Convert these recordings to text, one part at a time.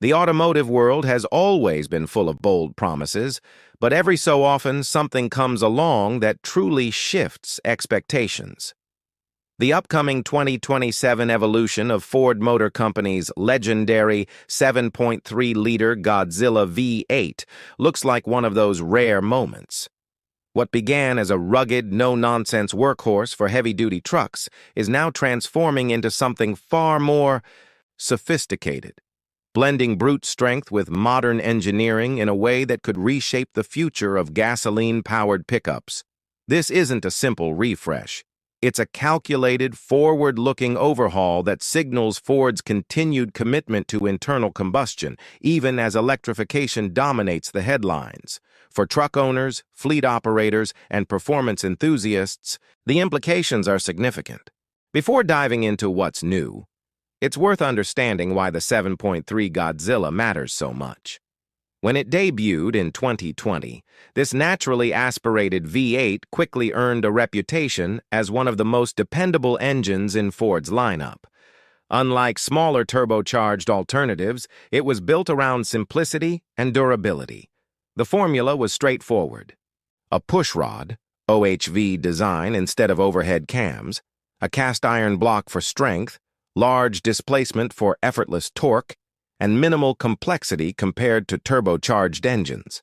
The automotive world has always been full of bold promises, but every so often something comes along that truly shifts expectations. The upcoming 2027 evolution of Ford Motor Company's legendary 7.3-liter Godzilla V8 looks like one of those rare moments. What began as a rugged, no-nonsense workhorse for heavy-duty trucks is now transforming into something far more sophisticated, blending brute strength with modern engineering in a way that could reshape the future of gasoline-powered pickups. This isn't a simple refresh. It's a calculated, forward-looking overhaul that signals Ford's continued commitment to internal combustion, even as electrification dominates the headlines. For truck owners, fleet operators, and performance enthusiasts, the implications are significant. Before diving into what's new, it's worth understanding why the 7.3 Godzilla matters so much. When it debuted in 2020, this naturally aspirated V8 quickly earned a reputation as one of the most dependable engines in Ford's lineup. Unlike smaller turbocharged alternatives, it was built around simplicity and durability. The formula was straightforward: a pushrod, OHV design instead of overhead cams, a cast iron block for strength, large displacement for effortless torque, and minimal complexity compared to turbocharged engines.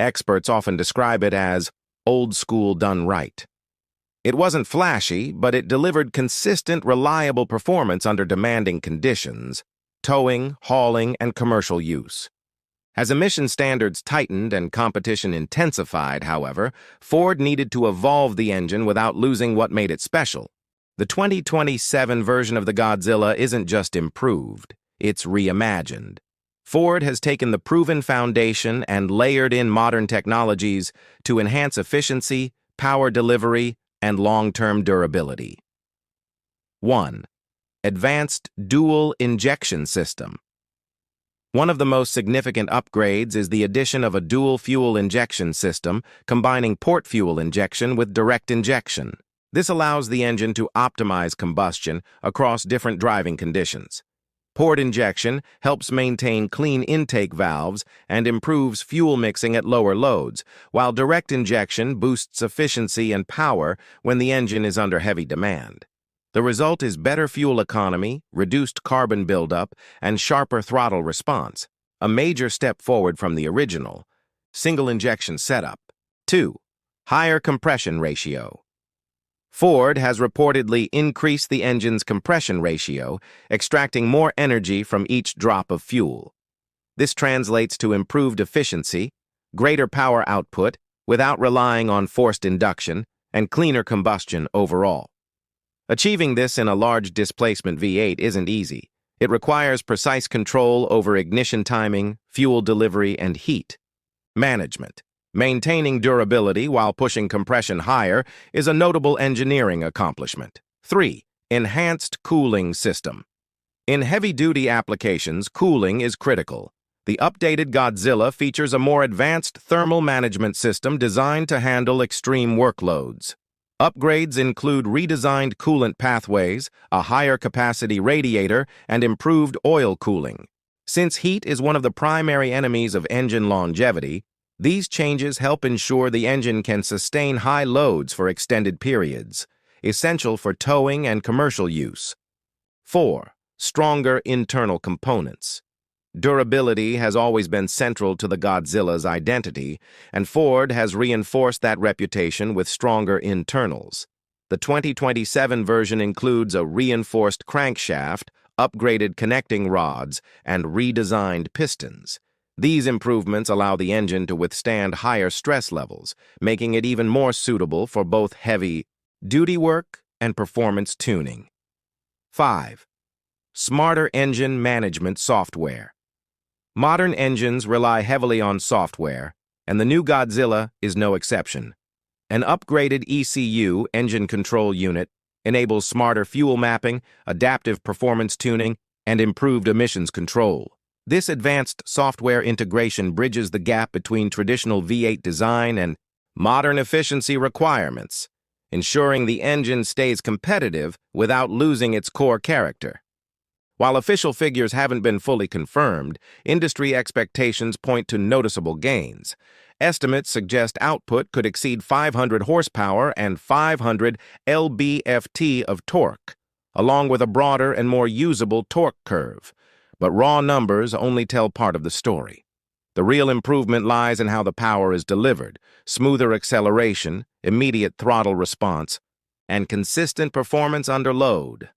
Experts often describe it as old school done right. It wasn't flashy, but it delivered consistent, reliable performance under demanding conditions: towing, hauling, and commercial use. As emission standards tightened and competition intensified, however, Ford needed to evolve the engine without losing what made it special. The 2027 version of the Godzilla isn't just improved, it's reimagined. Ford has taken the proven foundation and layered in modern technologies to enhance efficiency, power delivery, and long-term durability. 1. Advanced Dual Injection System. One of the most significant upgrades is the addition of a dual fuel injection system, combining port fuel injection with direct injection. This allows the engine to optimize combustion across different driving conditions. Port injection helps maintain clean intake valves and improves fuel mixing at lower loads, while direct injection boosts efficiency and power when the engine is under heavy demand. The result is better fuel economy, reduced carbon buildup, and sharper throttle response, a major step forward from the original single injection setup. 2. Higher compression ratio. Ford has reportedly increased the engine's compression ratio, extracting more energy from each drop of fuel. This translates to improved efficiency, greater power output without relying on forced induction, and cleaner combustion overall. Achieving this in a large displacement V8 isn't easy. It requires precise control over ignition timing, fuel delivery, and heat management. Maintaining durability while pushing compression higher is a notable engineering accomplishment. 3. Enhanced cooling system. In heavy-duty applications, cooling is critical. The updated Godzilla features a more advanced thermal management system designed to handle extreme workloads. Upgrades include redesigned coolant pathways, a higher capacity radiator, and improved oil cooling. Since heat is one of the primary enemies of engine longevity, these changes help ensure the engine can sustain high loads for extended periods, essential for towing and commercial use. 4. Stronger internal components. Durability has always been central to the Godzilla's identity, and Ford has reinforced that reputation with stronger internals. The 2027 version includes a reinforced crankshaft, upgraded connecting rods, and redesigned pistons. These improvements allow the engine to withstand higher stress levels, making it even more suitable for both heavy-duty work and performance tuning. 5. Smarter engine management software. Modern engines rely heavily on software, and the new Godzilla is no exception. An upgraded ECU, engine control unit, enables smarter fuel mapping, adaptive performance tuning, and improved emissions control. This advanced software integration bridges the gap between traditional V8 design and modern efficiency requirements, ensuring the engine stays competitive without losing its core character. While official figures haven't been fully confirmed, industry expectations point to noticeable gains. Estimates suggest output could exceed 500 horsepower and 500 lb-ft of torque, along with a broader and more usable torque curve. But raw numbers only tell part of the story. The real improvement lies in how the power is delivered: smoother acceleration, immediate throttle response, and consistent performance under load.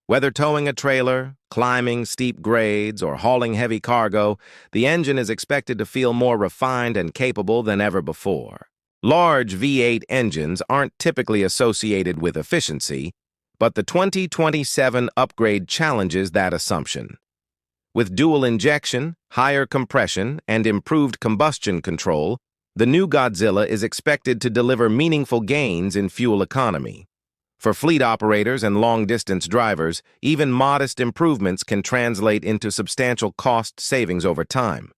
Whether towing a trailer, climbing steep grades, or hauling heavy cargo, the engine is expected to feel more refined and capable than ever before. Large V8 engines aren't typically associated with efficiency, but the 2027 upgrade challenges that assumption. With dual injection, higher compression, and improved combustion control, the new Godzilla is expected to deliver meaningful gains in fuel economy. For fleet operators and long-distance drivers, even modest improvements can translate into substantial cost savings over time.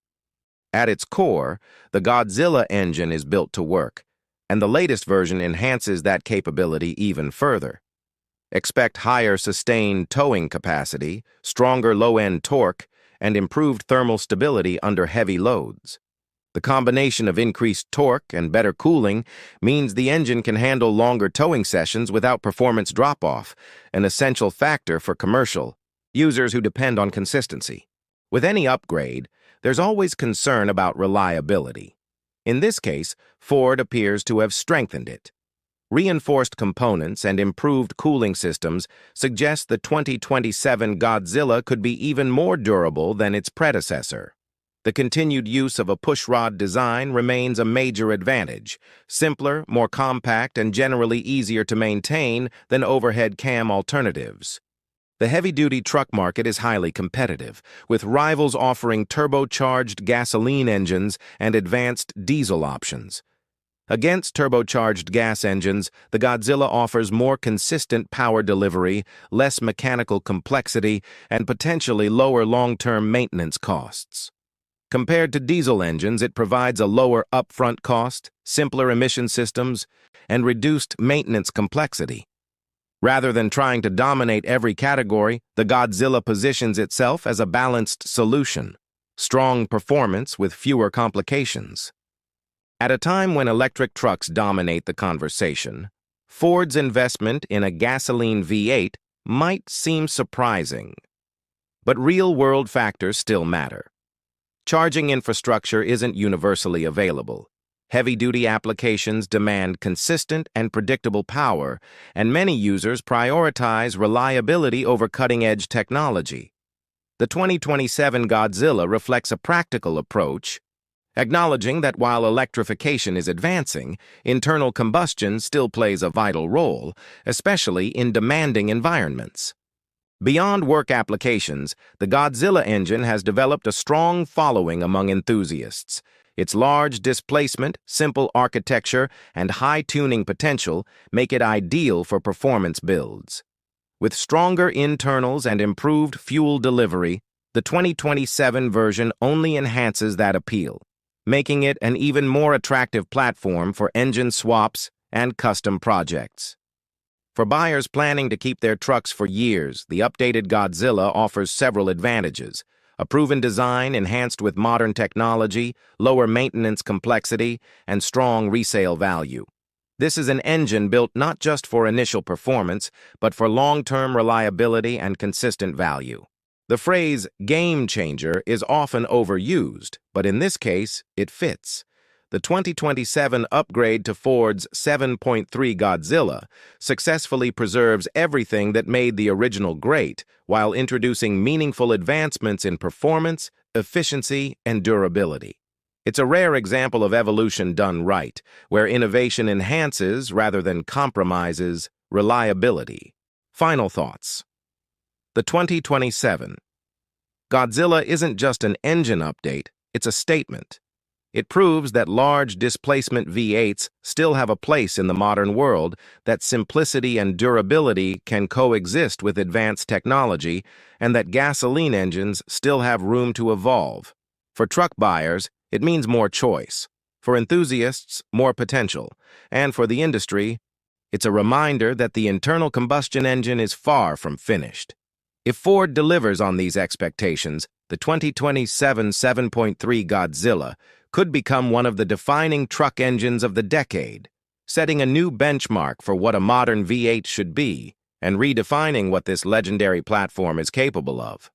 At its core, the Godzilla engine is built to work, and the latest version enhances that capability even further. Expect higher sustained towing capacity, stronger low-end torque, and improved thermal stability under heavy loads. The combination of increased torque and better cooling means the engine can handle longer towing sessions without performance drop-off, an essential factor for commercial users who depend on consistency. With any upgrade, there's always concern about reliability. In this case, Ford appears to have strengthened it. Reinforced components and improved cooling systems suggest the 2027 Godzilla could be even more durable than its predecessor. The continued use of a pushrod design remains a major advantage: simpler, more compact, and generally easier to maintain than overhead cam alternatives. The heavy-duty truck market is highly competitive, with rivals offering turbocharged gasoline engines and advanced diesel options. Against turbocharged gas engines, the Godzilla offers more consistent power delivery, less mechanical complexity, and potentially lower long-term maintenance costs. Compared to diesel engines, it provides a lower upfront cost, simpler emission systems, and reduced maintenance complexity. Rather than trying to dominate every category, the Godzilla positions itself as a balanced solution: strong performance with fewer complications. At a time when electric trucks dominate the conversation, Ford's investment in a gasoline V8 might seem surprising. But real-world factors still matter. Charging infrastructure isn't universally available. Heavy-duty applications demand consistent and predictable power, and many users prioritize reliability over cutting-edge technology. The 2027 Godzilla reflects a practical approach, acknowledging that while electrification is advancing, internal combustion still plays a vital role, especially in demanding environments. Beyond work applications, the Godzilla engine has developed a strong following among enthusiasts. Its large displacement, simple architecture, and high tuning potential make it ideal for performance builds. With stronger internals and improved fuel delivery, the 2027 version only enhances that appeal, making it an even more attractive platform for engine swaps and custom projects. For buyers planning to keep their trucks for years, the updated Godzilla offers several advantages: a proven design enhanced with modern technology, lower maintenance complexity, and strong resale value. This is an engine built not just for initial performance, but for long-term reliability and consistent value. The phrase "game changer" is often overused, but in this case, it fits. The 2027 upgrade to Ford's 7.3 Godzilla successfully preserves everything that made the original great, while introducing meaningful advancements in performance, efficiency, and durability. It's a rare example of evolution done right, where innovation enhances rather than compromises reliability. Final thoughts. The 2027 Godzilla isn't just an engine update, it's a statement. It proves that large displacement V8s still have a place in the modern world, that simplicity and durability can coexist with advanced technology, and that gasoline engines still have room to evolve. For truck buyers, it means more choice. For enthusiasts, more potential. And for the industry, it's a reminder that the internal combustion engine is far from finished. If Ford delivers on these expectations, the 2027 7.3 Godzilla could become one of the defining truck engines of the decade, setting a new benchmark for what a modern V8 should be and redefining what this legendary platform is capable of.